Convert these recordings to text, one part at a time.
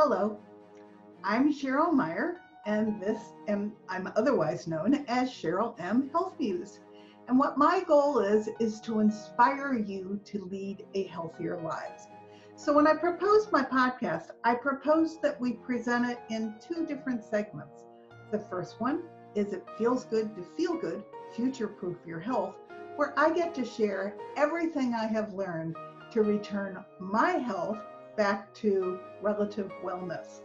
Hello, I'm Cheryl Meyer, and I'm otherwise known as Cheryl M. Health Muse. And what my goal is to inspire you to lead a healthier life. So when I proposed my podcast, I proposed that we present it in two different segments. The first one is It Feels Good to Feel Good, Future-Proof Your Health, where I get to share everything I have learned to return my health back to relative wellness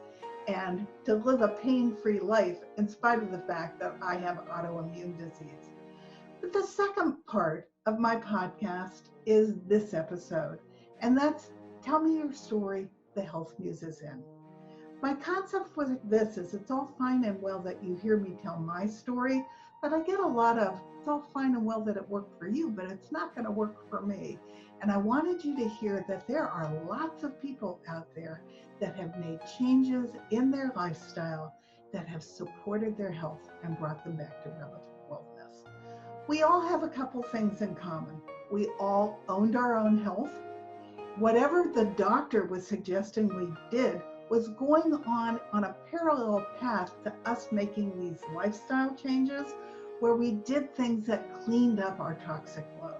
and to live a pain-free life in spite of the fact that I have autoimmune disease. But the second part of my podcast is this episode, and that's Tell Me Your Story, the Health Muse is in. My concept with this is it's all fine and well that you hear me tell my story, but I get a lot of, it's all fine and well that it worked for you, but it's not going to work for me. And I wanted you to hear that there are lots of people out there that have made changes in their lifestyle that have supported their health and brought them back to relative wellness. We all have a couple things in common. We all owned our own health. Whatever the doctor was suggesting we did was going on a parallel path to us making these lifestyle changes where we did things that cleaned up our toxic load.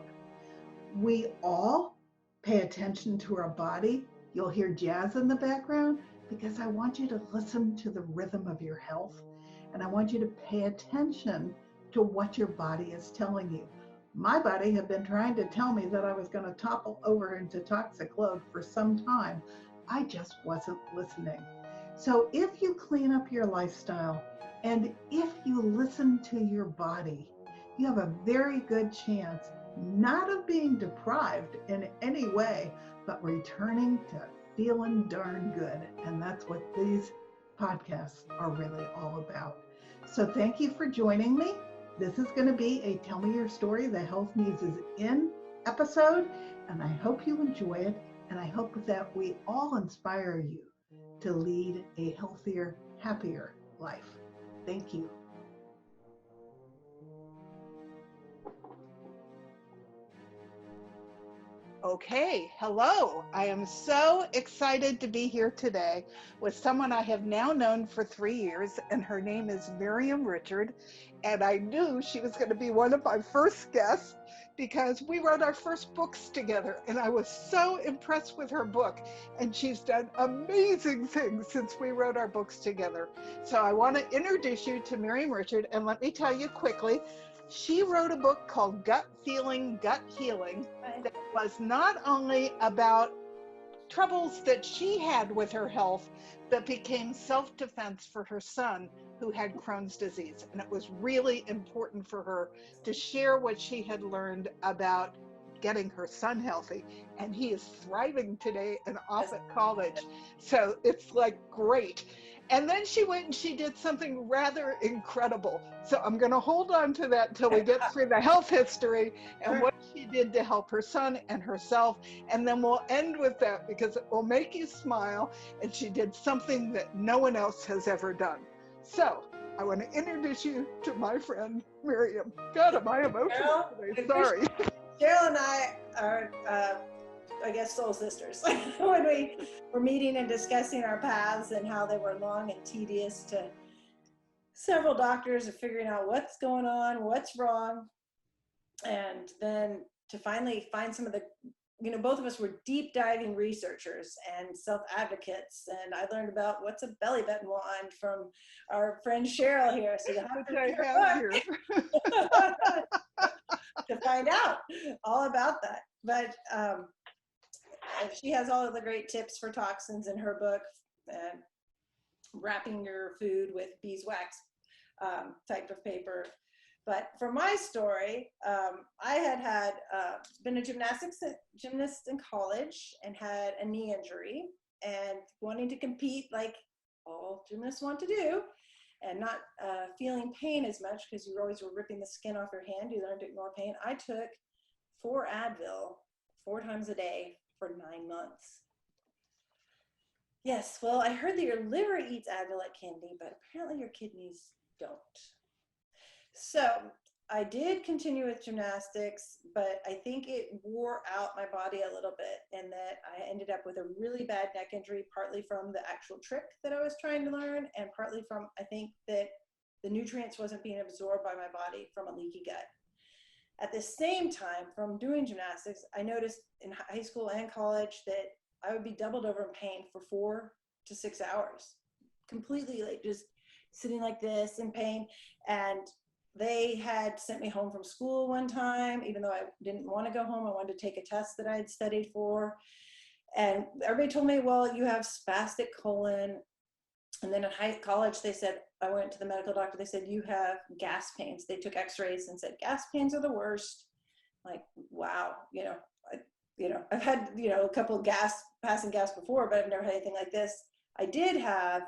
We all pay attention to our body. You'll hear jazz in the background because I want you to listen to the rhythm of your health, and I want you to pay attention to what your body is telling you. My body had been trying to tell me that I was going to topple over into toxic load for some time. I just wasn't listening. So if you clean up your lifestyle and if you listen to your body, you have a very good chance not of being deprived in any way, but returning to feeling darn good. And that's what these podcasts are really all about. So thank you for joining me. This is going to be a Tell Me Your Story, the Health Muse is in episode, and I hope you enjoy it. And I hope that we all inspire you to lead a healthier, happier life. Thank you. Okay, hello. I am so excited to be here today with someone I have now known for 3 years, and her name is Miriam Richard. And I knew she was going to be one of my first guests because we wrote our first books together, and I was so impressed with her book. And she's done amazing things since we wrote our books together. So I want to introduce you to Miriam Richard, and let me tell you quickly, she wrote a book called Gut Feeling, Gut Healing that was not only about troubles that she had with her health, but became self-defense for her son who had Crohn's disease. And it was really important for her to share what she had learned about getting her son healthy. And he is thriving today and off at college. So it's like great. And then she went and she did something rather incredible. So I'm going to hold on to that till we get through the health history and what she did to help her son and herself. And then we'll end with that because it will make you smile. And she did something that no one else has ever done. So I want to introduce you to my friend, Miriam. God, am I emotional today? Sorry. Cheryl and I are, I guess, soul sisters. When we were meeting and discussing our paths and how they were long and tedious to several doctors of figuring out what's going on, what's wrong, and then to finally find some of the, both of us were deep diving researchers and self-advocates, and I learned about what's a belly button wand from our friend Cheryl here. So you have to to find out all about that. But she has all of the great tips for toxins in her book, wrapping your food with beeswax type of paper. But for my story, I had been a gymnast in college and had a knee injury and wanting to compete like all gymnasts want to do, and not feeling pain as much because you always were ripping the skin off your hand. You learned to ignore pain. I took 4 Advil 4 times a day for 9 months. Yes, well, I heard that your liver eats Advil like candy, but apparently your kidneys don't. So I did continue with gymnastics, but I think it wore out my body a little bit, and that I ended up with a really bad neck injury, partly from the actual trick that I was trying to learn, and partly from, I think, that the nutrients wasn't being absorbed by my body from a leaky gut. At the same time, from doing gymnastics, I noticed in high school and college that I would be doubled over in pain for 4 to 6 hours, completely like just sitting like this in pain. And they had sent me home from school one time, even though I didn't want to go home. I wanted to take a test that I had studied for. And everybody told me, well, you have spastic colon. And then in college, they said, I went to the medical doctor. They said, you have gas pains. They took x-rays and said, gas pains are the worst. Like, wow, I've had, a couple of passing gas before, but I've never had anything like this. I did have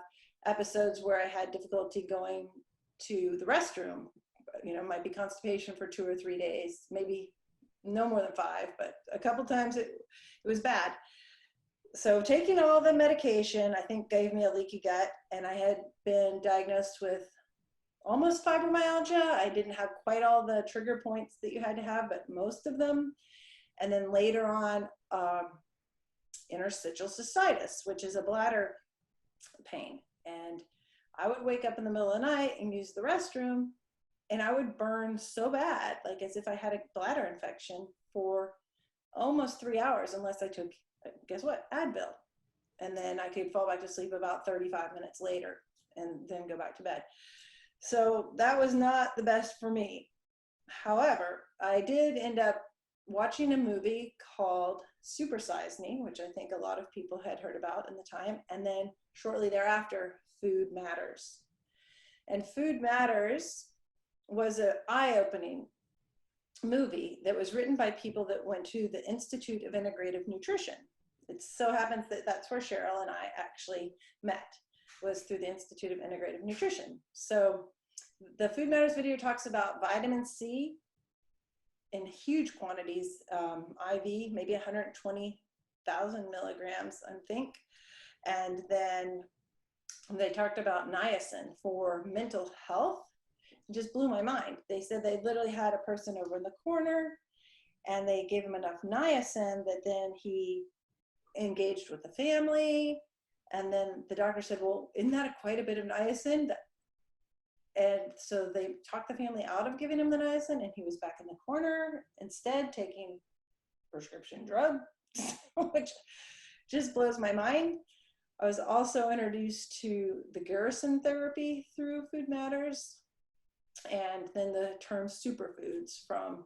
episodes where I had difficulty going to the restroom. Might be constipation for 2 or 3 days, maybe no more than 5, but a couple times it was bad. So taking all the medication, I think, gave me a leaky gut, and I had been diagnosed with almost fibromyalgia. I didn't have quite all the trigger points that you had to have, but most of them. And then later on, interstitial cystitis, which is a bladder pain. And I would wake up in the middle of the night and use the restroom, and I would burn so bad, like as if I had a bladder infection, for almost 3 hours, unless I took, guess what, Advil. And then I could fall back to sleep about 35 minutes later and then go back to bed. So that was not the best for me. However, I did end up watching a movie called Super Size Me, which I think a lot of people had heard about in the time. And then shortly thereafter, Food Matters. And Food Matters was an eye-opening movie that was written by people that went to the Institute of Integrative Nutrition. It so happens that that's where Cheryl and I actually met, was through the Institute of Integrative Nutrition. So the Food Matters video talks about vitamin C in huge quantities, IV, maybe 120,000 milligrams, I think. And then they talked about niacin for mental health. It just blew my mind. They said they literally had a person over in the corner, and they gave him enough niacin that then he engaged with the family. And then the doctor said, well, isn't that quite a bit of niacin? And so they talked the family out of giving him the niacin, and he was back in the corner instead taking prescription drug, which just blows my mind. I was also introduced to the Garrison therapy through Food Matters, and then the term superfoods from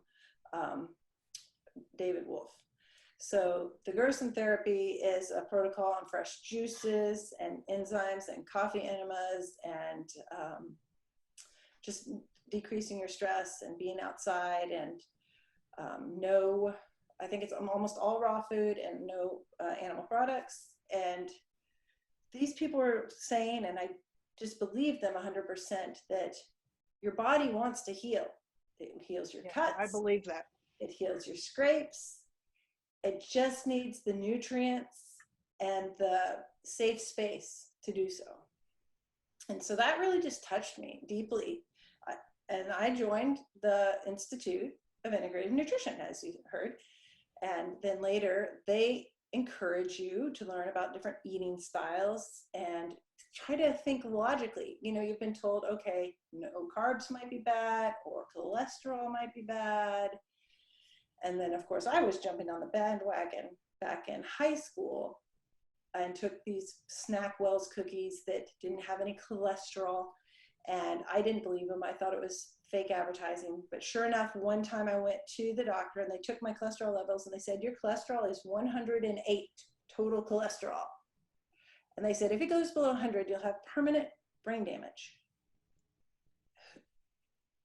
David Wolf. So the Gerson therapy is a protocol on fresh juices and enzymes and coffee enemas, and just decreasing your stress and being outside, and I think it's almost all raw food and no animal products. And these people are saying, and I just believe them 100%, that your body wants to heal. It heals your cuts. I believe that. It heals your scrapes. It just needs the nutrients and the safe space to do so. And so that really just touched me deeply. And I joined the Institute of Integrative Nutrition, as you heard. And then later, they encourage you to learn about different eating styles and try to think logically. You've been told, okay, no carbs might be bad, or cholesterol might be bad. And then, of course, I was jumping on the bandwagon back in high school and took these Snackwell's cookies that didn't have any cholesterol. And I didn't believe them. I thought it was fake advertising. But sure enough, one time I went to the doctor and they took my cholesterol levels and they said, your cholesterol is 108 total cholesterol. And they said, if it goes below 100, you'll have permanent brain damage.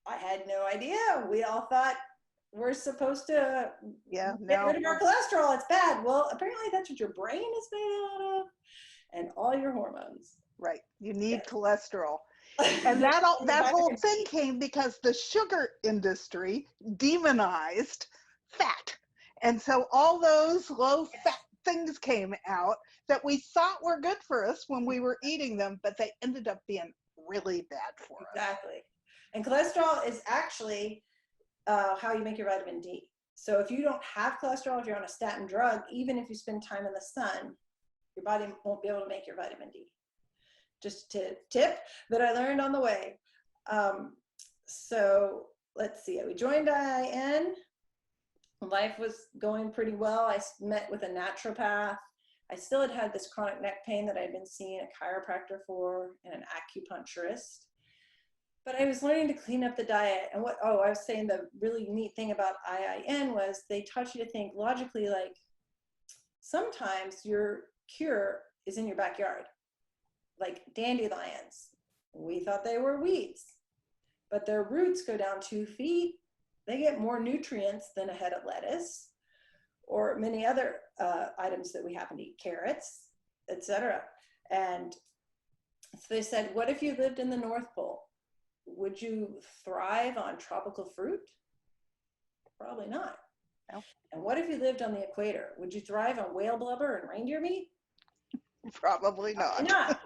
I had no idea. We all thought we're supposed to get rid of our cholesterol. It's bad. Well, apparently that's what your brain is made out of, and all your hormones. Right. You need cholesterol. And that whole thing came because the sugar industry demonized fat. And so all those low fat things came out that we thought were good for us when we were eating them, but they ended up being really bad for us. Exactly. And cholesterol is actually how you make your vitamin D. So if you don't have cholesterol, if you're on a statin drug, even if you spend time in the sun, your body won't be able to make your vitamin D. Just a tip that I learned on the way. So let's see, we joined IIN. Life was going pretty well. I met with a naturopath. I still had this chronic neck pain that I'd been seeing a chiropractor for and an acupuncturist. But I was learning to clean up the diet. And I was saying the really neat thing about IIN was they taught you to think logically, like sometimes your cure is in your backyard, like dandelions. We thought they were weeds, but their roots go down 2 feet. They get more nutrients than a head of lettuce or many other items that we happen to eat, carrots, etc. And so they said, what if you lived in the North Pole? Would you thrive on tropical fruit? Probably not. No. And what if you lived on the equator? Would you thrive on whale blubber and reindeer meat? Probably not. Probably not.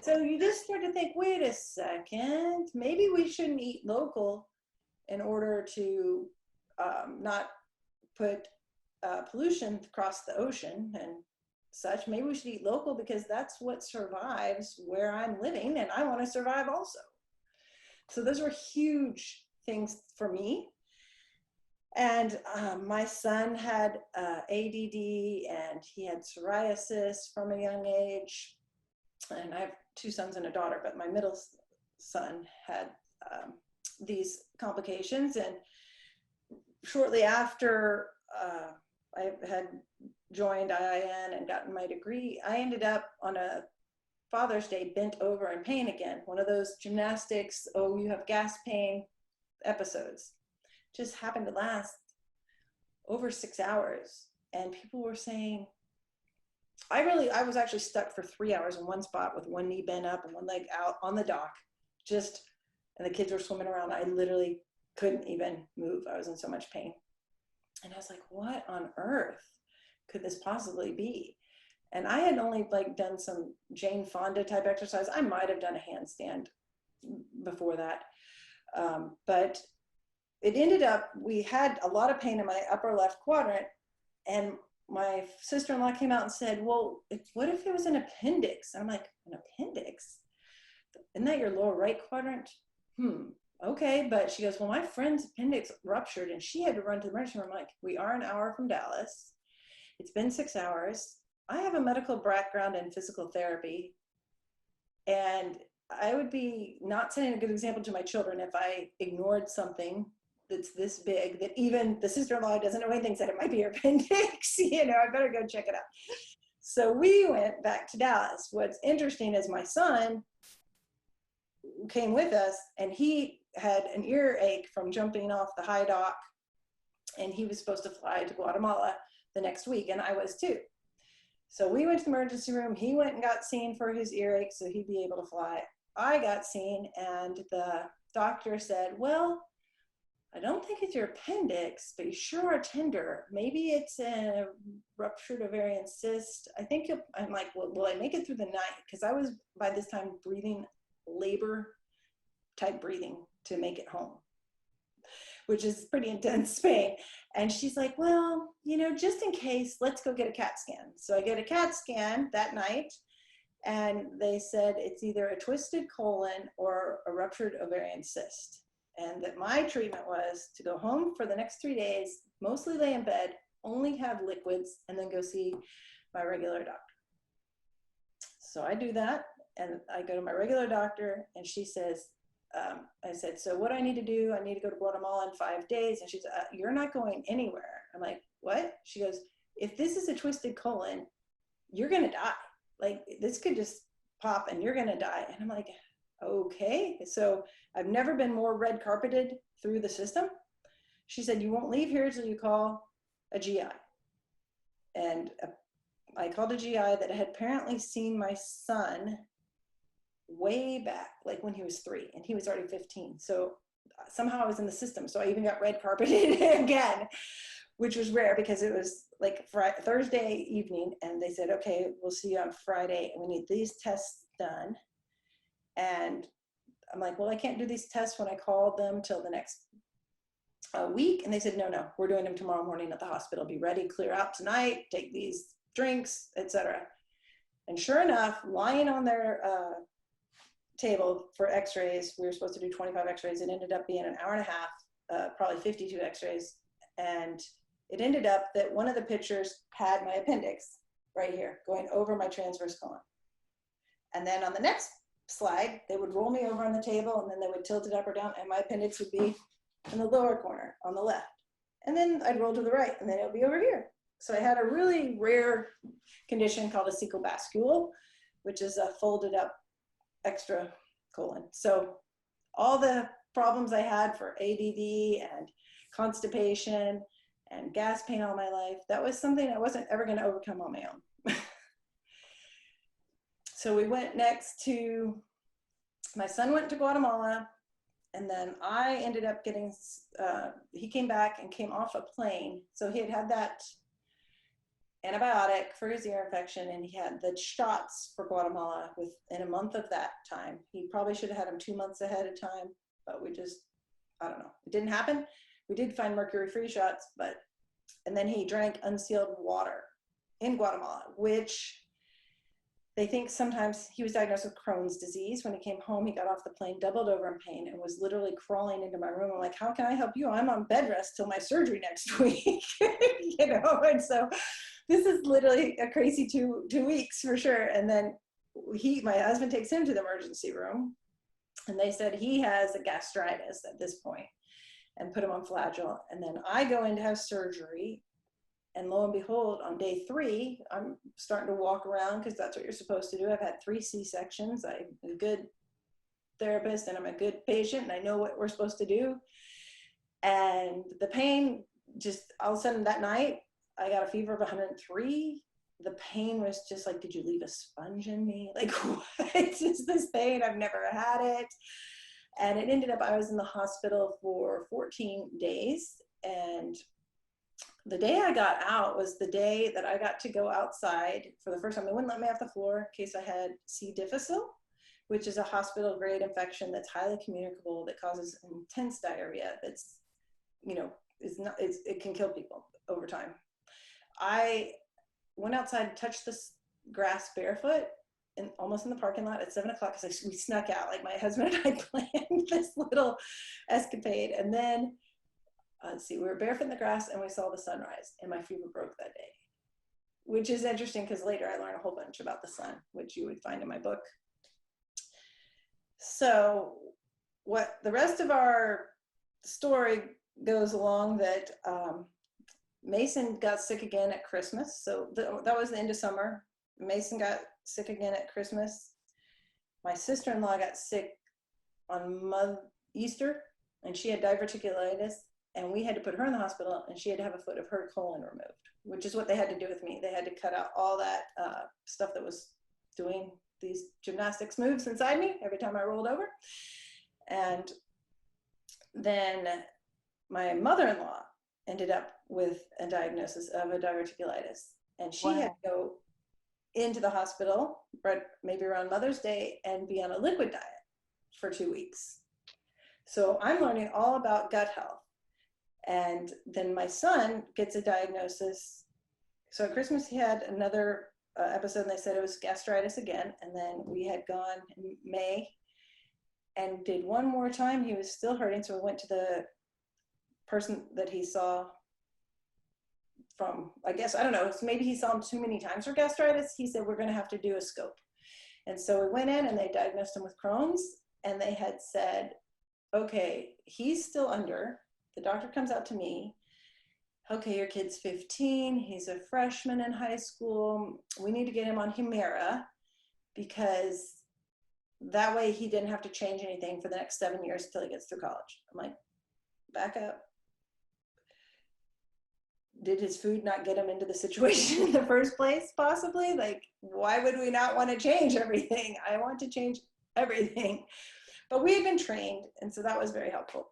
So you just start to think, wait a second, maybe we shouldn't eat local in order to not put pollution across the ocean and such. Maybe we should eat local because that's what survives where I'm living, and I want to survive also. So those were huge things for me. And my son had ADD, and he had psoriasis from a young age. And I have 2 sons and a daughter, but my middle son had these complications. And shortly after I had joined IIN and gotten my degree, I ended up on a Father's Day bent over in pain again. One of those gymnastics, oh, you have gas pain episodes. Just happened to last over 6 hours. And people were saying, I was actually stuck for 3 hours in one spot with one knee bent up and one leg out on the dock, and the kids were swimming around. I literally couldn't even move. I was in so much pain. And I was like, what on earth could this possibly be? And I had only done some Jane Fonda type exercise. I might have done a handstand before that. But it ended up, we had a lot of pain in my upper left quadrant, and my sister-in-law came out and said, well, what if it was an appendix? And I'm like, an appendix? Isn't that your lower right quadrant? Okay. But she goes, well, my friend's appendix ruptured and she had to run to the emergency room. I'm like, we are an hour from Dallas. It's been 6 hours. I have a medical background in physical therapy, and I would be not setting a good example to my children if I ignored something that's this big that even the sister-in-law doesn't know anything, said it might be her appendix. I better go check it out. So we went back to Dallas. What's interesting is my son came with us, and he had an earache from jumping off the high dock, and he was supposed to fly to Guatemala the next week, and I was too. So we went to the emergency room. He went and got seen for his earache so he'd be able to fly. I got seen, and the doctor said, well, I don't think it's your appendix, but you sure are tender. Maybe it's a ruptured ovarian cyst. I think I'm like, well, will I make it through the night? Because I was, by this time, breathing labor type breathing to make it home, which is pretty intense pain. And she's like, well, just in case, let's go get a CAT scan. So I get a CAT scan that night, and they said it's either a twisted colon or a ruptured ovarian cyst. And that my treatment was to go home for the next 3 days, mostly lay in bed, only have liquids, and then go see my regular doctor. So I do that, and I go to my regular doctor, and she says, I said, so what do I need to do? I need to go to Guatemala in 5 days. And she said, you're not going anywhere. I'm like, what? She goes, if this is a twisted colon, you're going to die. This could just pop and you're going to die. And I'm like, okay. So I've never been more red carpeted through the system. She said, you won't leave here till you call a GI. And I called a GI that had apparently seen my son way back, when he was 3, and he was already 15. So somehow I was in the system. So I even got red carpeted again, which was rare because it was Thursday evening, and they said, okay, we'll see you on Friday, and we need these tests done. And I'm like, well, I can't do these tests when I called them till the next a week. And they said, no, we're doing them tomorrow morning at the hospital. Be ready, clear out tonight, take these drinks, etc. And sure enough, lying on their table for x-rays, we were supposed to do 25 x-rays. It ended up being an hour and a half, probably 52 x-rays. And it ended up that one of the pictures had my appendix right here going over my transverse colon. And then on the next slide, they would roll me over on the table, and then they would tilt it up or down, and my appendix would be in the lower corner on the left. And then I'd roll to the right, and then it would be over here. So I had a really rare condition called a cecobascule, which is a folded up extra colon. So all the problems I had for ADD and constipation and gas pain all my life, that was something I wasn't ever going to overcome on my own. So we went next to, my son went to Guatemala, and then I ended up getting, he came back and came off a plane. So he had that antibiotic for his ear infection, and he had the shots for Guatemala within a month of that time. He probably should have had them 2 months ahead of time, but we just, I don't know, it didn't happen. We did find mercury-free shots, and then he drank unsealed water in Guatemala, which they think sometimes, he was diagnosed with Crohn's disease. When he came home, he got off the plane, doubled over in pain, and was literally crawling into my room. I'm like, how can I help you? I'm on bed rest till my surgery next week, you know? And so this is literally a crazy two weeks for sure. And then my husband takes him to the emergency room, and they said he has a gastritis at this point, and put him on Flagyl. And then I go in to have surgery, and lo and behold, on day 3, I'm starting to walk around, because that's what you're supposed to do. I've had 3 C-sections. I'm a good therapist, and I'm a good patient, and I know what we're supposed to do. And the pain, just all of a sudden that night, I got a fever of 103. The pain was just like, did you leave a sponge in me? Like, what is this pain? I've never had it. And it ended up, I was in the hospital for 14 days. And the day I got out was the day that I got to go outside for the first time. They wouldn't let me off the floor in case I had C. difficile, which is a hospital grade infection that's highly communicable, that causes intense diarrhea. That's, you know, it can kill people over time. I went outside and touched this grass barefoot, and almost in the parking lot at 7 o'clock, because we snuck out. Like, my husband and I planned this little escapade. And then, let's see, we were barefoot in the grass, and we saw the sunrise, and my fever broke that day, which is interesting, because later I learned a whole bunch about the sun, which you would find in my book. So what the rest of our story goes along that Mason got sick again at Christmas. So that was the end of summer. Mason got sick again at Christmas. My sister-in-law got sick on Easter, and she had diverticulitis, and we had to put her in the hospital, and she had to have a foot of her colon removed, which is what they had to do with me. They had to cut out all that stuff that was doing these gymnastics moves inside me every time I rolled over. And then my mother-in-law ended up with a diagnosis of a diverticulitis, and she had to go into the hospital maybe around Mother's Day and be on a liquid diet for 2 weeks. So I'm learning all about gut health. And then my son gets a diagnosis. So at Christmas he had another episode, and they said it was gastritis again. And then we had gone in May and did one more time. He was still hurting, so we went to the person that he saw from, I guess, I don't know, maybe he saw him too many times for gastritis. He said, we're going to have to do a scope. And so we went in, and they diagnosed him with Crohn's, and they had said, okay, he's still under. The doctor comes out to me. Okay, your kid's 15. He's a freshman in high school. We need to get him on Humira, because that way he didn't have to change anything for the next 7 years until he gets through college. I'm like, back up. Did his food not get him into the situation in the first place, possibly? Like, why would we not want to change everything? I want to change everything. But we had been trained, and so that was very helpful.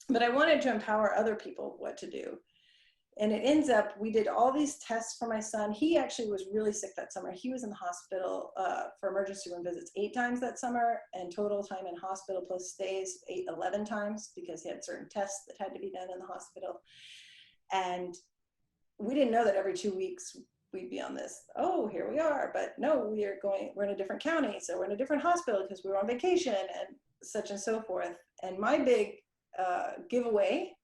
But I wanted to empower other people what to do. And it ends up, we did all these tests for my son. He actually was really sick that summer. He was in the hospital for emergency room visits 8 times that summer, and total time in hospital plus stays 11 times, because he had certain tests that had to be done in the hospital. And we didn't know that every 2 weeks we'd be on this, oh, here we are. But no, we're in a different county, so we're in a different hospital because we were on vacation and such and so forth. And my big giveaway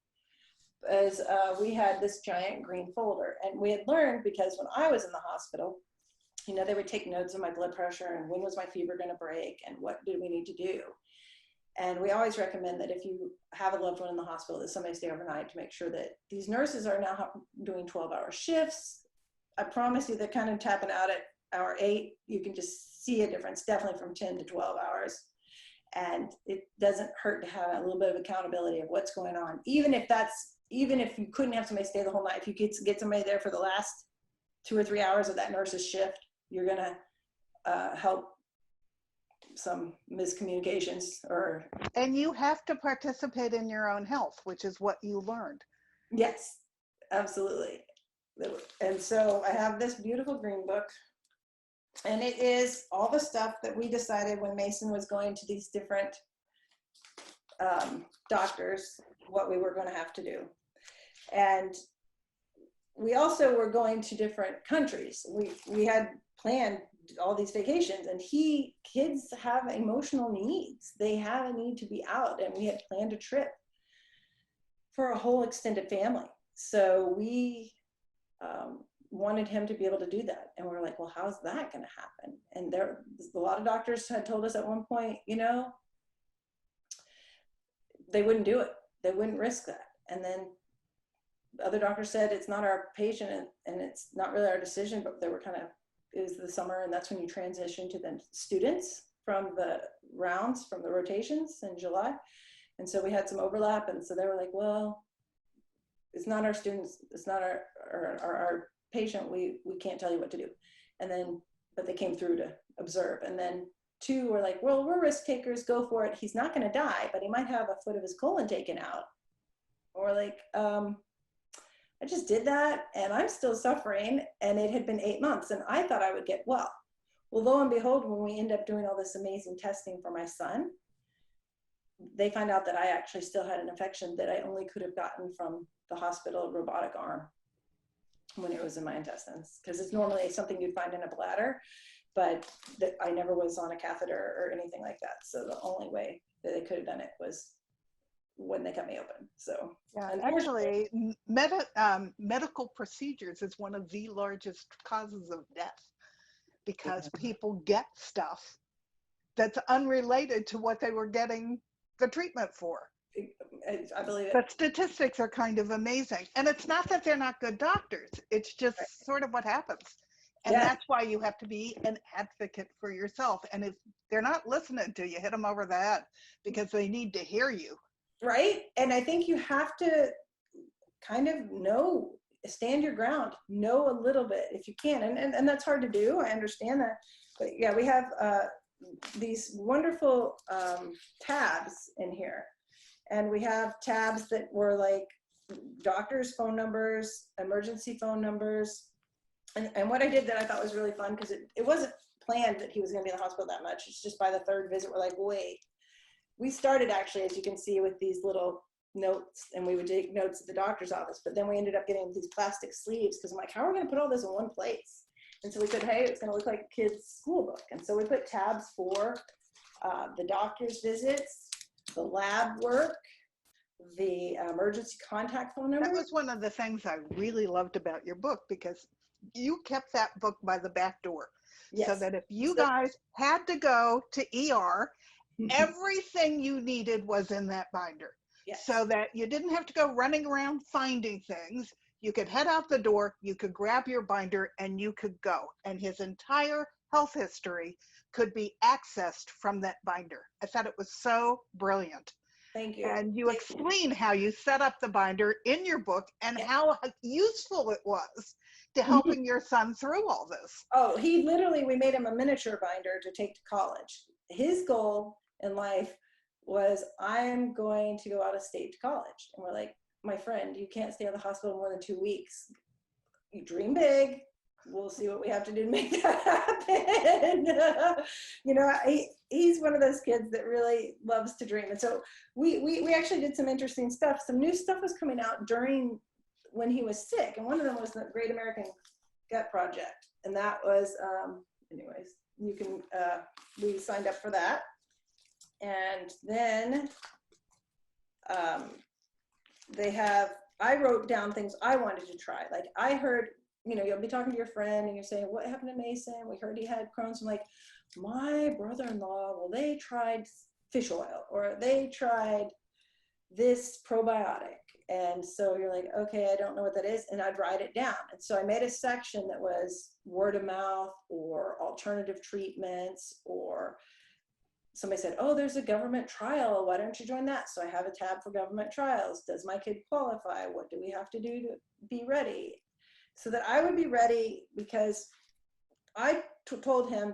is we had this giant green folder, and we had learned, because when I was in the hospital, you know, they would take notes of my blood pressure and when was my fever going to break and what did we need to do. And we always recommend that if you have a loved one in the hospital, that somebody stay overnight, to make sure that these nurses are now doing 12-hour shifts. I promise you, they're kind of tapping out at hour 8. You can just see a difference, definitely from 10 to 12 hours. And it doesn't hurt to have a little bit of accountability of what's going on. Even if you couldn't have somebody stay the whole night, if you get somebody there for the last 2 or 3 hours of that nurse's shift, you're gonna help some miscommunications. And you have to participate in your own health, which is what you learned. Yes, absolutely. And so I have this beautiful green book, and it is all the stuff that we decided when Mason was going to these different doctors, what we were going to have to do. And we also were going to different countries. We had planned all these vacations, and kids have emotional needs. They have a need to be out, and we had planned a trip for a whole extended family. So we wanted him to be able to do that. And we were like, well, how's that going to happen? And a lot of doctors had told us at one point, you know, they wouldn't do it. They wouldn't risk that. And then other doctors said, it's not our patient and it's not really our decision, but they were it was the summer, and that's when you transition to the students from the rounds, from the rotations in July. And so we had some overlap. And so they were like, well, it's not our students, it's not our patient, we can't tell you what to do. And then, but they came through to observe. And then 2 were like, well, we're risk takers, go for it. He's not gonna die, but he might have a foot of his colon taken out. Or like, I just did that and I'm still suffering, and it had been 8 months and I thought I would get well. Well, lo and behold, when we end up doing all this amazing testing for my son, they find out that I actually still had an infection that I only could have gotten from the hospital robotic arm when it was in my intestines, because it's normally something you'd find in a bladder, but that I never was on a catheter or anything like that. So the only way that they could have done it was when they cut me open. So yeah, actually, medical procedures is one of the largest causes of death, because people get stuff that's unrelated to what they were getting the treatment for. I believe it. The statistics are kind of amazing. And it's not that they're not good doctors. It's just sort of what happens. And that's why you have to be an advocate for yourself. And if they're not listening to you, hit them over the head, because they need to hear you. Right. And I think you have to kind of stand your ground, know a little bit if you can. And that's hard to do. I understand that. But yeah, we have these wonderful tabs in here. And we have tabs that were like doctors' phone numbers, emergency phone numbers. And what I did that I thought was really fun, because it wasn't planned that he was going to be in the hospital that much. It's just by the 3rd visit, we're like, wait. We started actually, as you can see, with these little notes, and we would take notes at the doctor's office, but then we ended up getting these plastic sleeves, because I'm like, how are we going to put all this in one place? And so we said, hey, it's going to look like a kid's school book. And so we put tabs for the doctor's visits, the lab work, the emergency contact phone number. That was one of the things I really loved about your book, because you kept that book by the back door. Yes. So that if you guys had to go to ER, everything you needed was in that binder. Yes. So that you didn't have to go running around finding things. You could head out the door, you could grab your binder, and you could go. And his entire health history could be accessed from that binder. I thought it was so brilliant. Thank you. And you explain how you set up the binder in your book and how useful it was to helping your son through all this. Oh, we made him a miniature binder to take to college. His goal in life was, I'm going to go out of state to college. And we're like, my friend, you can't stay in the hospital more than 2 weeks. You dream big. We'll see what we have to do to make that happen. You know, he's one of those kids that really loves to dream. And so we actually did some interesting stuff. Some new stuff was coming out during when he was sick. And one of them was the Great American Gut Project. And that was, anyways, you can, we signed up for that. And then I wrote down things I wanted to try. Like I heard, you know, you'll be talking to your friend and you're saying, what happened to Mason? We heard he had Crohn's. I'm like, my brother-in-law, well, they tried fish oil or they tried this probiotic. And so you're like, okay, I don't know what that is. And I'd write it down. And so I made a section that was word of mouth or alternative treatments, or somebody said, oh, there's a government trial. Why don't you join that? So I have a tab for government trials. Does my kid qualify? What do we have to do to be ready? So that I would be ready, because I told him,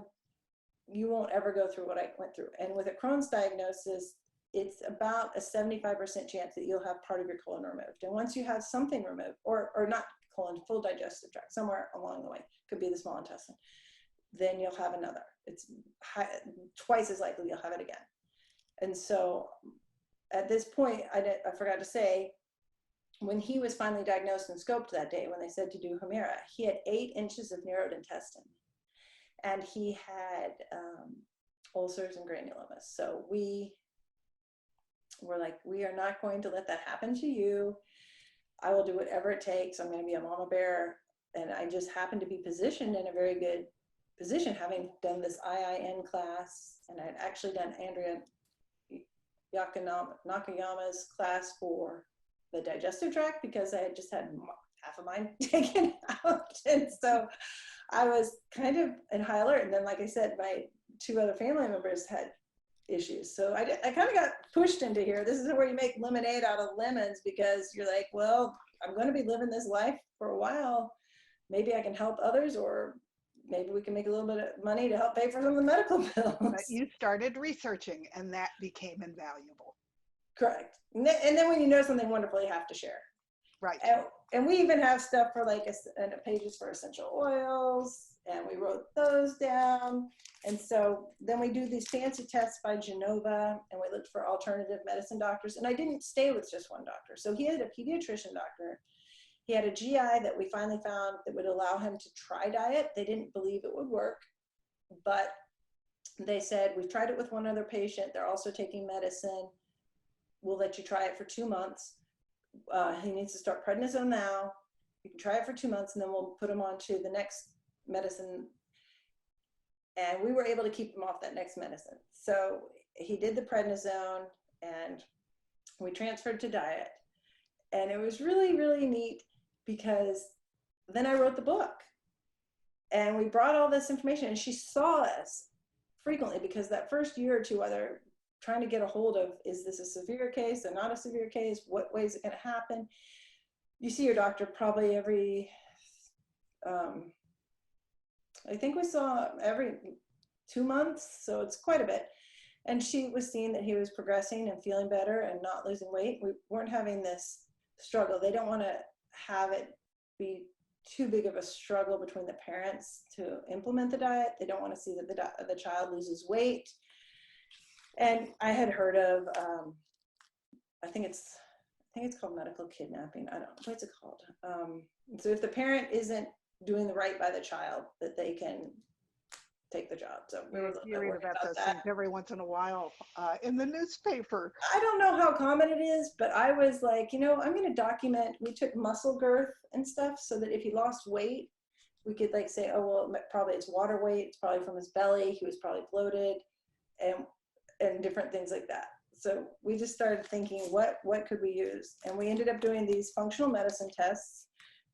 you won't ever go through what I went through. And with a Crohn's diagnosis, it's about a 75% chance that you'll have part of your colon removed. And once you have something removed, or not colon, full digestive tract, somewhere along the way, could be the small intestine, then you'll have another. It's twice as likely you'll have it again. And so at this point, I forgot to say, when he was finally diagnosed and scoped that day, when they said to do Humira, he had 8 inches of narrowed intestine, and he had ulcers and granulomas. So we were like, we are not going to let that happen to you. I will do whatever it takes. I'm going to be a mama bear. And I just happened to be positioned in a very good position, having done this IIN class, and I'd actually done Andrea Nakayama's class for the digestive tract, because I had just had half of mine taken out. And so I was kind of in high alert. And then, like I said, my 2 other family members had issues. So I kind of got pushed into here. This is where you make lemonade out of lemons, because you're like, well, I'm going to be living this life for a while. Maybe I can help others, or maybe we can make a little bit of money to help pay for some of the medical bills. But you started researching, and that became invaluable. Correct. And then when you know something wonderful, you have to share. Right. And we even have stuff for like pages for essential oils, and we wrote those down. And so then we do these fancy tests by Genova, and we looked for alternative medicine doctors. And I didn't stay with just one doctor. So he had a pediatrician doctor. He had a GI that we finally found that would allow him to try diet. They didn't believe it would work, but they said, we've tried it with one other patient. They're also taking medicine. We'll let you try it for 2 months. He needs to start prednisone now. You can try it for 2 months, and then we'll put him on to the next medicine. And we were able to keep him off that next medicine. So he did the prednisone, and we transferred to diet. And it was really, really neat, because then I wrote the book, and we brought all this information, and she saw us frequently, because that first year or 2, they're trying to get a hold of, is this a severe case or not a severe case? What way is it going to happen? You see your doctor probably every, I think we saw every 2 months, so it's quite a bit. And she was seeing that he was progressing and feeling better and not losing weight. We weren't having this struggle. They don't want to have it be too big of a struggle between the parents to implement the diet. They don't want to see that the child loses weight. And I had heard of, I think it's called medical kidnapping. I don't know, what's it called? So if the parent isn't doing the right by the child, that they can take the job. So we were You read about those things every once in a while in the newspaper. I don't know how common it is, but I was like, you know, I'm going to document. We took muscle girth and stuff, so that if he lost weight, we could like say, oh, well, probably it's water weight. It's probably from his belly. He was probably bloated, and different things like that. So we just started thinking, what could we use? And we ended up doing these functional medicine tests,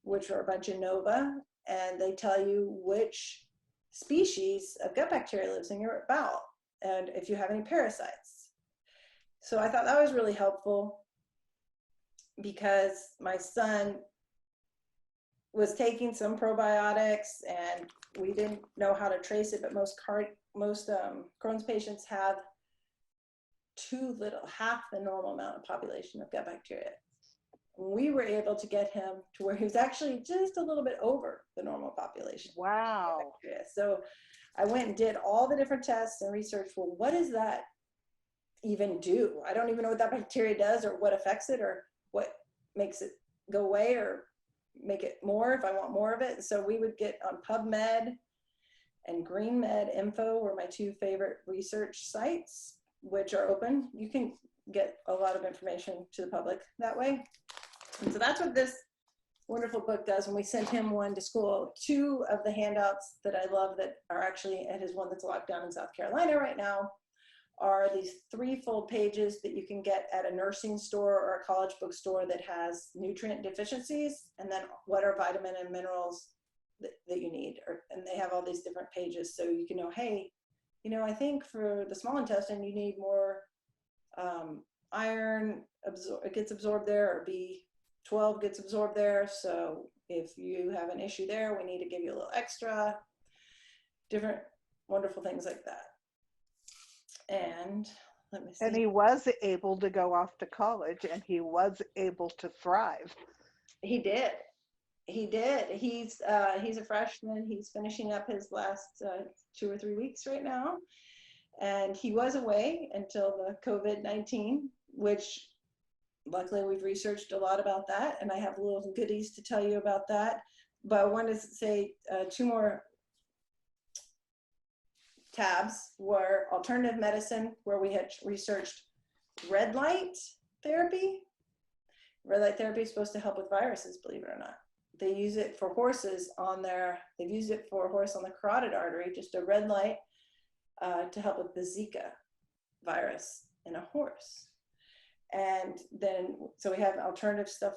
which are by Genova, and they tell you which species of gut bacteria lives in your bowel, and if you have any parasites. So I thought that was really helpful, because my son was taking some probiotics, and we didn't know how to trace it, but most Crohn's patients have too little, half the normal amount of population of gut bacteria. we were able to get him to where he was actually just a little bit over the normal population. Wow. So I went and did all the different tests and research. Well, what does that even do? I don't even know what that bacteria does or what affects it or what makes it go away or make it more if I want more of it. So we would get on PubMed and GreenMed Info were my two favorite research sites, which are open. You can get a lot of information to the public that way. And so that's what this wonderful book does. When we sent him one to school, two of the handouts that I love that are actually at his one that's locked down in South Carolina right now are these 3 full pages that you can get at a nursing store or a college bookstore that has nutrient deficiencies, and then what are vitamin and minerals that you need. And they have all these different pages so you can know, hey, you know, I think for the small intestine, you need more iron, it gets absorbed there, or B12 gets absorbed there. So if you have an issue there, we need to give you a little extra, different wonderful things like that. And let me see. And he was able to go off to college, and he was able to thrive. He did. He's a freshman. He's finishing up his last 2 or 3 weeks right now. And he was away until the COVID-19, which luckily we've researched a lot about that. And I have little goodies to tell you about that. But I wanted to say 2 more tabs were alternative medicine, where we had researched red light therapy. Red light therapy is supposed to help with viruses, believe it or not. They use it for horses they've used it for a horse on the carotid artery, just a red light to help with the Zika virus in a horse. And then, so we have alternative stuff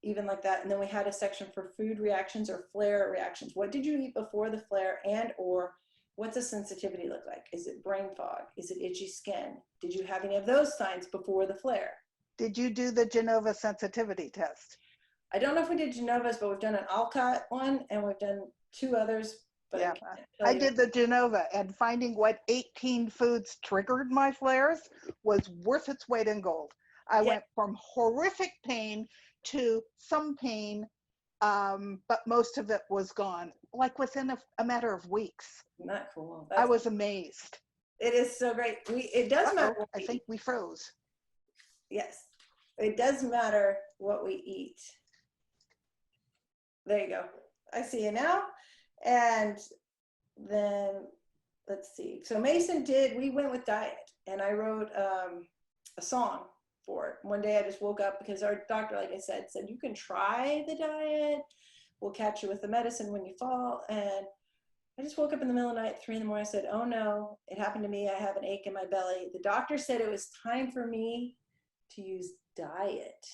even like that. And then we had a section for food reactions or flare reactions. What did you eat before the flare, and or what's a sensitivity look like? Is it brain fog? Is it itchy skin? Did you have any of those signs before the flare? Did you do the Genova sensitivity test? I don't know if we did Genova's, but we've done an Alcott one, and we've done 2 others. But Yeah, I did the Genova, and finding what 18 foods triggered my flares was worth its weight in gold. I went from horrific pain to some pain, but most of it was gone, like within a matter of weeks. Not cool. I was amazed. It is so great. It does matter. I think we froze. Yes, it does matter what we eat. There you go. I see you now. And then let's see. So Mason we went with diet, and I wrote a song for it. One day I just woke up because our doctor, like I said, you can try the diet. We'll catch you with the medicine when you fall. And I just woke up in the middle of the night, 3 a.m. I said, oh no, it happened to me. I have an ache in my belly. The doctor said it was time for me to use diet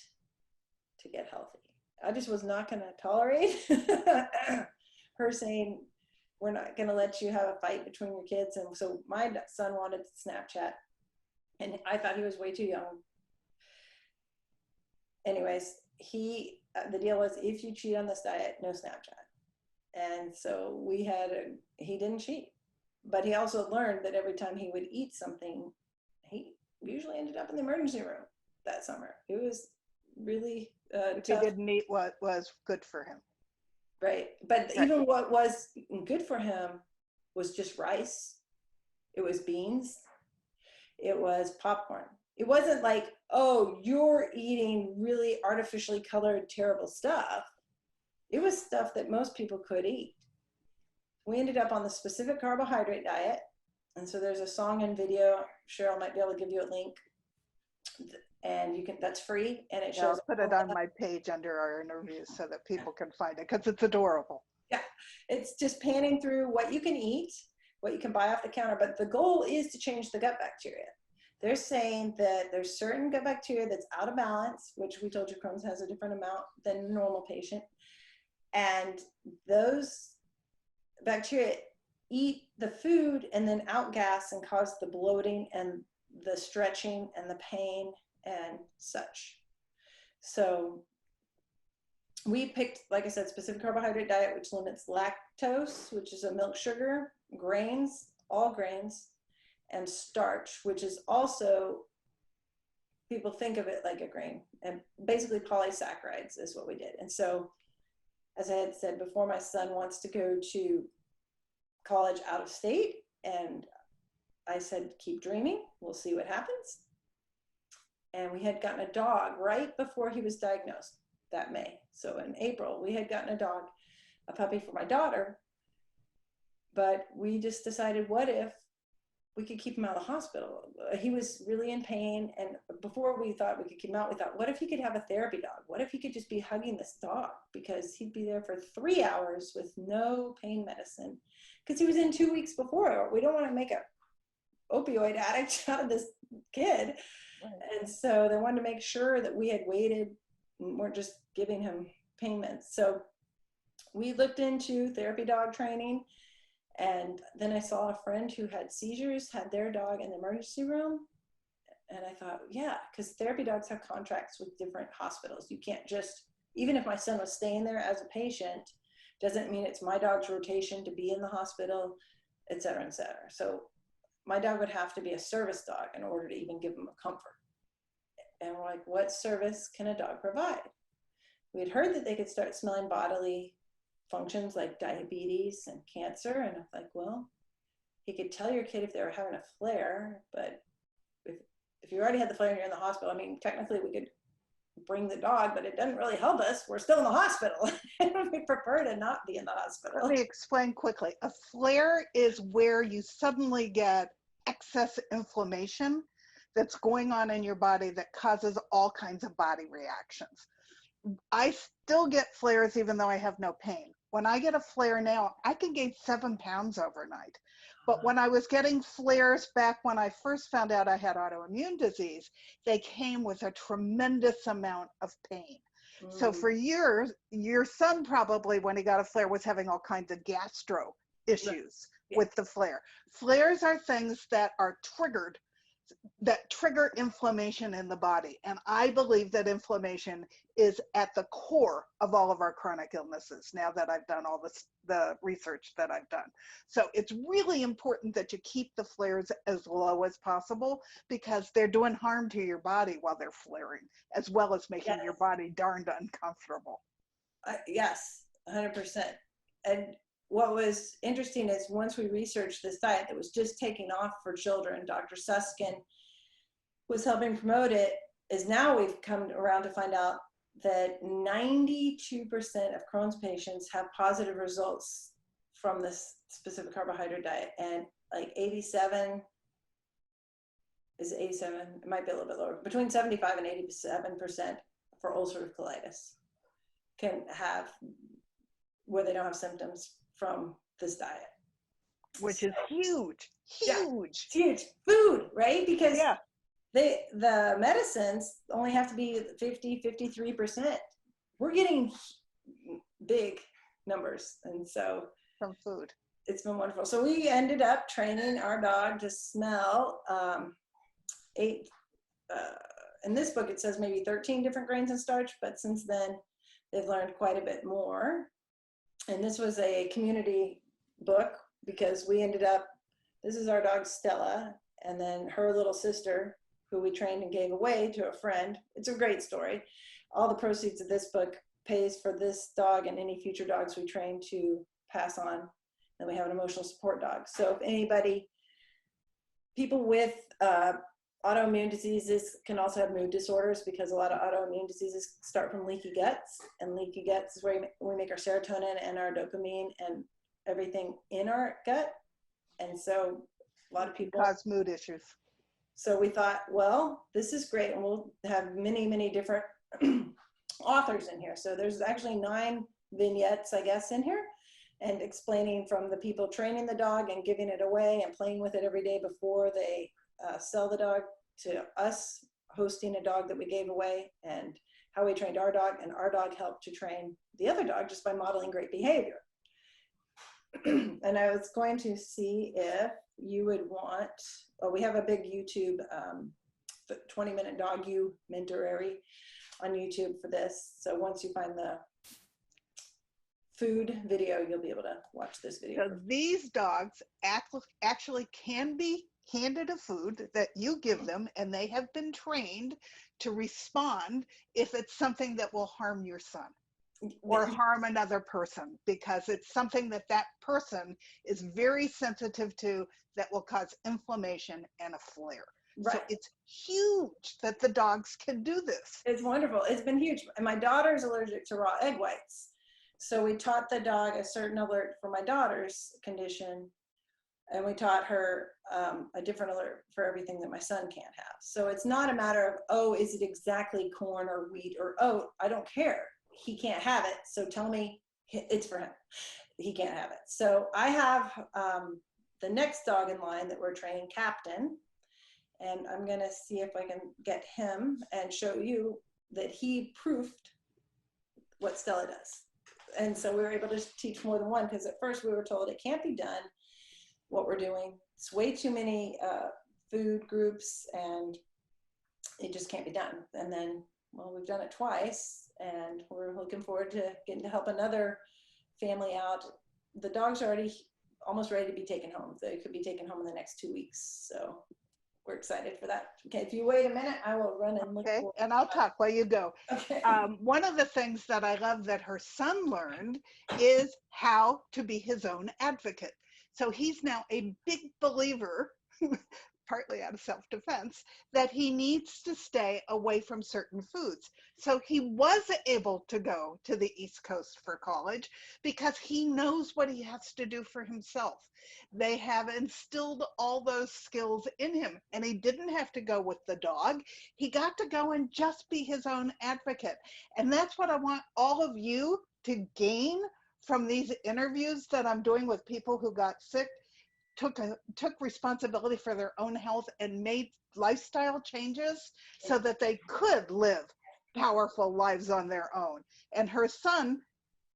to get healthy. I just was not going to tolerate her saying, we're not going to let you have a fight between your kids. And so my son wanted Snapchat, and I thought he was way too young. Anyways, the deal was, if you cheat on this diet, no Snapchat. And so he didn't cheat, but he also learned that every time he would eat something, he usually ended up in the emergency room that summer. It was really If tough. he didn't eat what was good for him. Right. But even what was good for him was just rice. It was beans. It was popcorn. It wasn't like, oh, you're eating really artificially colored, terrible stuff. It was stuff that most people could eat. We ended up on the specific carbohydrate diet. And so there's a song and video. Cheryl might be able to give you a link. And that's free, and it shows. I'll put it on my page under our interviews so that people can find it, because it's adorable. Yeah, it's just panning through what you can eat, what you can buy off the counter, but the goal is to change the gut bacteria. They're saying that there's certain gut bacteria that's out of balance, which we told you Crohn's has a different amount than a normal patient, and those bacteria eat the food and then outgas and cause the bloating and the stretching and the pain and such. So we picked, like I said, specific carbohydrate diet, which limits lactose, which is a milk sugar, grains, all grains, and starch, which is also people think of it like a grain, and basically polysaccharides is what we did. And so, as I had said before, my son wants to go to college out of state, and I said, keep dreaming, we'll see what happens. And we had gotten a dog right before he was diagnosed that May. So in April, we had gotten a dog, a puppy for my daughter, but we just decided, what if we could keep him out of the hospital? He was really in pain. And before we thought we could keep him out, we thought, what if he could have a therapy dog? What if he could just be hugging this dog? Because he'd be there for 3 hours with no pain medicine. Because he was in 2 weeks before. We don't want to make a opioid addict out of this kid. Right. And so they wanted to make sure that we had waited and weren't just giving him pain meds. So we looked into therapy dog training. And then I saw a friend who had seizures, had their dog in the emergency room. And I thought, yeah, because therapy dogs have contracts with different hospitals. You can't just, even if my son was staying there as a patient, doesn't mean it's my dog's rotation to be in the hospital, et cetera, et cetera. So my dog would have to be a service dog in order to even give him a comfort. And we're like, what service can a dog provide? We had heard that they could start smelling bodily functions like diabetes and cancer. And I'm like, well, he could tell your kid if they were having a flare, but if you already had the flare and you're in the hospital, I mean, technically we could bring the dog, but it doesn't really help us. We're still in the hospital. We prefer to not be in the hospital. Let me explain quickly. A flare is where you suddenly get excess inflammation that's going on in your body that causes all kinds of body reactions. I still get flares even though I have no pain. When I get a flare now, I can gain 7 pounds overnight. But when I was getting flares back when I first found out I had autoimmune disease, they came with a tremendous amount of pain. So for years, your son probably, when he got a flare, was having all kinds of gastro issues with the flare. Flares are things that are triggered, that trigger inflammation in the body. And I believe that inflammation is at the core of all of our chronic illnesses, now that I've done all the research that I've done. So it's really important that you keep the flares as low as possible, because they're doing harm to your body while they're flaring, as well as making your body darned uncomfortable. Yes, 100%. And what was interesting is once we researched this diet that was just taking off for children, Dr. Susskind was helping promote it, is now we've come around to find out that 92% of Crohn's patients have positive results from this specific carbohydrate diet. And like 87, is it 87? It might be a little bit lower. Between 75 and 87% for ulcerative colitis can have, where they don't have symptoms from this diet. Which is huge, huge. Yeah, it's huge. Food, right? Because the medicines only have to be 50, 53%. We're getting big numbers. And so from food, it's been wonderful. So we ended up training our dog to smell in this book, it says maybe 13 different grains and starch, but since then they've learned quite a bit more. And this was a community book because we ended up, this is our dog Stella, and then her little sister, who we trained and gave away to a friend. It's a great story. All the proceeds of this book pays for this dog and any future dogs we train to pass on. Then we have an emotional support dog. So if anybody, people with autoimmune diseases can also have mood disorders, because a lot of autoimmune diseases start from leaky guts, and leaky guts is where we make our serotonin and our dopamine and everything in our gut. And so a lot of people cause mood issues. So we thought, well, this is great, and we'll have many, many different authors in here. So there's actually 9 vignettes, I guess, in here, and explaining from the people training the dog and giving it away and playing with it every day before they sell the dog, to us hosting a dog that we gave away, and how we trained our dog, and our dog helped to train the other dog just by modeling great behavior. And I was going to see if you would want, we have a big YouTube 20-minute dog mentorary on YouTube for this. So once you find the food video, you'll be able to watch this video. So these dogs actually can be handed a food that you give them, and they have been trained to respond if it's something that will harm your son or harm another person, because it's something that that person is very sensitive to, that will cause inflammation and a flare. Right. So it's huge that the dogs can do this. It's wonderful. It's been huge. And my daughter's allergic to raw egg whites. So we taught the dog a certain alert for my daughter's condition. And we taught her a different alert for everything that my son can't have. So it's not a matter of, oh, is it exactly corn or wheat or oat? I don't care. He can't have it. So tell me it's for him. He can't have it. So I have the next dog in line that we're training, Captain. And I'm going to see if I can get him and show you that he proofed what Stella does. And so we were able to teach more than one, because at first we were told it can't be done, what we're doing. It's way too many food groups and it just can't be done. And then, well, we've done it twice and we're looking forward to getting to help another family out. The dog's are already almost ready to be taken home. They could be taken home in the next 2 weeks. So we're excited for that. Okay, if you wait a minute, I will run and look. Okay, and I'll talk while you go. Okay. One of the things that I love that her son learned is how to be his own advocate. So he's now a big believer, partly out of self-defense, that he needs to stay away from certain foods. So he was able to go to the East Coast for college because he knows what he has to do for himself. They have instilled all those skills in him, and he didn't have to go with the dog. He got to go and just be his own advocate. And that's what I want all of you to gain from these interviews that I'm doing with people who got sick, took responsibility for their own health and made lifestyle changes so that they could live powerful lives on their own. And her son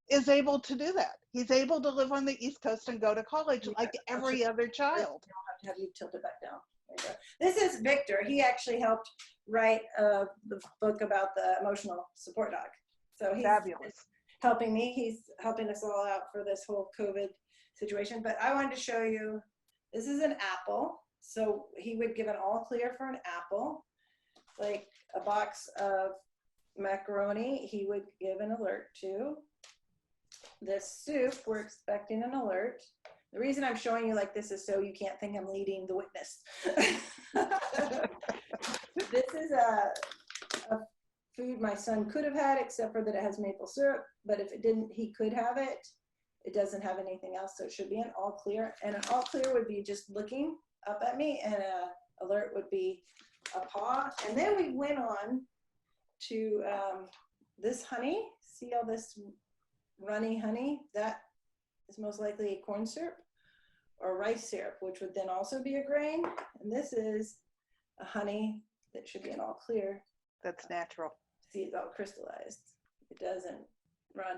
is able to do that. He's able to live on the East Coast and go to college like every other child. I'll have to have you tilt it back down. There you go. This is Victor. He actually helped write the book about the emotional support dog. So he's Fabulous. helping me. He's helping us all out for this whole COVID situation. But I wanted to show you, this is an apple. So he would give an all clear for an apple. Like a box of macaroni, he would give an alert to. This soup, we're expecting an alert. The reason I'm showing you like this is so you can't think I'm leading the witness. This is a food my son could have had, except for that it has maple syrup. But if it didn't, he could have it. It doesn't have anything else, so it should be an all clear. And an all clear would be just looking up at me, and an alert would be a paw. And then we went on to this honey. See all this runny honey? That is most likely a corn syrup or rice syrup, which would then also be a grain. And this is a honey that should be an all clear. That's natural. See, it's all crystallized. It doesn't run.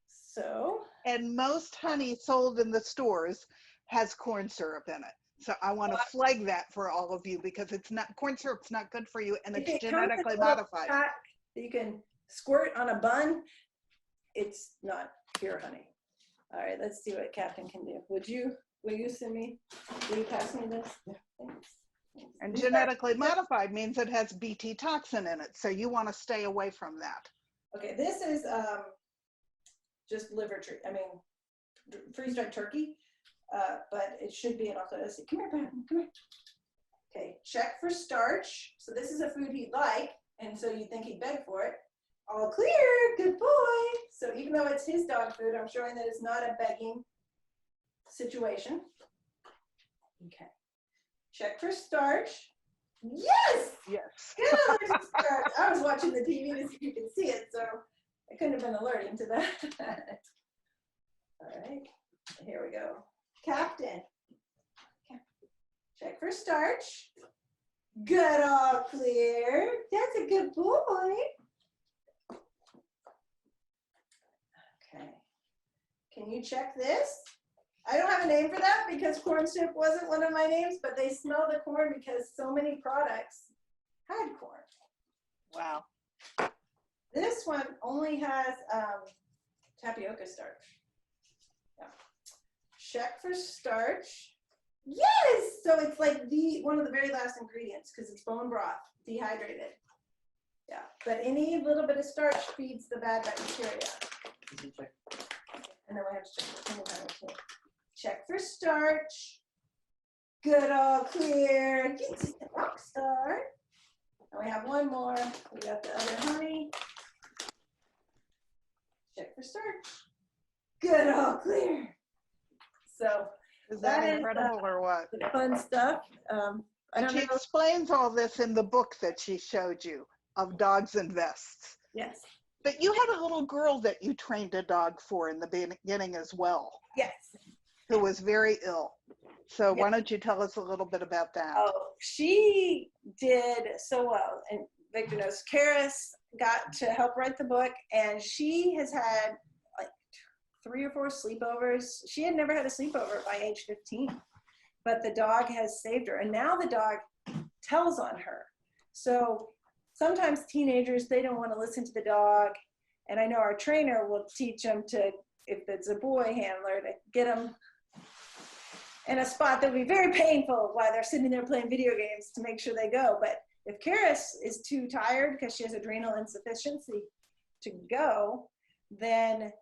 So. And most honey sold in the stores has corn syrup in it. So I want to flag that for all of you, because it's not, corn syrup's not good for you, and it's genetically modified. You can squirt on a bun. It's not pure honey. All right, let's see what Captain can do. Will you send me, will you pass me this? Yeah, thanks. And genetically modified means it has Bt toxin in it. So you want to stay away from that. Okay, this is just freeze-dried turkey, but it should be an let's see. Come here, Ben. Come here. Okay, check for starch. So this is a food he'd like, and so you'd think he'd beg for it. All clear, good boy. So even though it's his dog food, I'm showing that it's not a begging situation. Okay. Check for starch. Yes! Yes. Good starch. I was watching the TV to see if you could see it, so I couldn't have been alerting to that. All right, here we go. Captain. Okay. Check for starch. Good, all clear. That's a good boy. Okay. Can you check this? I don't have a name for that because corn soup wasn't one of my names, but they smell the corn because so many products had corn. Wow. This one only has tapioca starch. Yeah. Check for starch. Yes. So it's like one of the very last ingredients because it's bone broth, dehydrated. Yeah. But any little bit of starch feeds the bad bacteria. And then we have to check for starch. Good, all clear. Get to the rock star. And we have one more. We got the other honey. Check for starch. Good, all clear. So is that incredible or what? Fun stuff. And she explains all this in the book that she showed you of dogs and vests. Yes. But you had a little girl that you trained a dog for in the beginning as well. Yes. Who was very ill. So why don't you tell us a little bit about that? Oh, she did so well. And Victor knows, Karis got to help write the book, and she has had like 3 or 4 sleepovers. She had never had a sleepover by age 15, but the dog has saved her. And now the dog tells on her. So sometimes teenagers, they don't want to listen to the dog. And I know our trainer will teach them to, if it's a boy handler, to get them in a spot that will be very painful while they're sitting there playing video games to make sure they go. But if Karis is too tired because she has adrenal insufficiency to go, then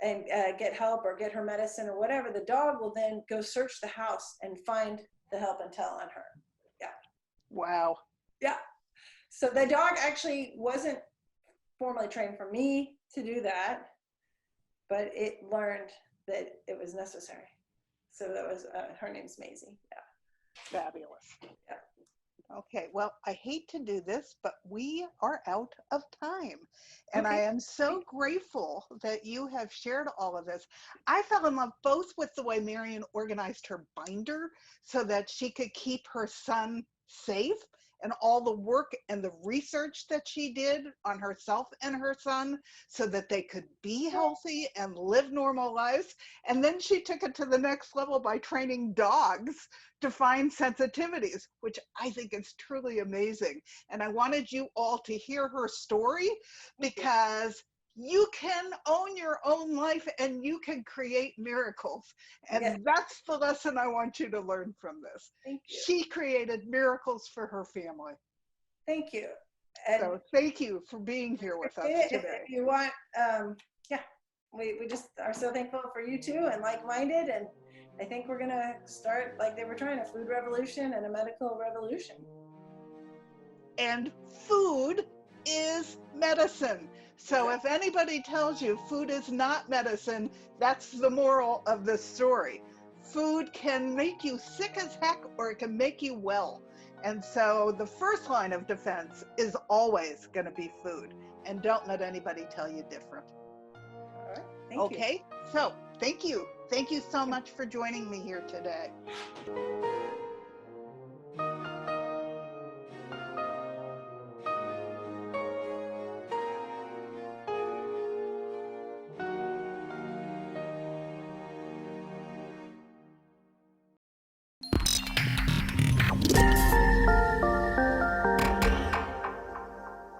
and get help or get her medicine or whatever, the dog will then go search the house and find the help and tell on her. Yeah. Wow. Yeah. So the dog actually wasn't formally trained for me to do that, but it learned that it was necessary. So that was, her name's Maisie. Yeah. Fabulous. Yeah. Okay, well, I hate to do this, but we are out of time. And Okay. I am so grateful that you have shared all of this. I fell in love both with the way Miriam organized her binder so that she could keep her son safe, and all the work and the research that she did on herself and her son so that they could be healthy and live normal lives. And then she took it to the next level by training dogs to find sensitivities, which I think is truly amazing. And I wanted you all to hear her story because you can own your own life and you can create miracles. And Yes. that's the lesson I want you to learn from this. Thank you. She created miracles for her family. Thank you. And So thank you for being here with us today. if you want, yeah, we just are so thankful for you too and like-minded. And I think we're gonna start, like they were trying, a food revolution and a medical revolution. And food is medicine. So if anybody tells you food is not medicine, that's the moral of this story. Food can make you sick as heck or it can make you well. And so the first line of defense is always going to be food. And don't let anybody tell you different. All right. Thank you. Okay, so thank you. Thank you so much for joining me here today.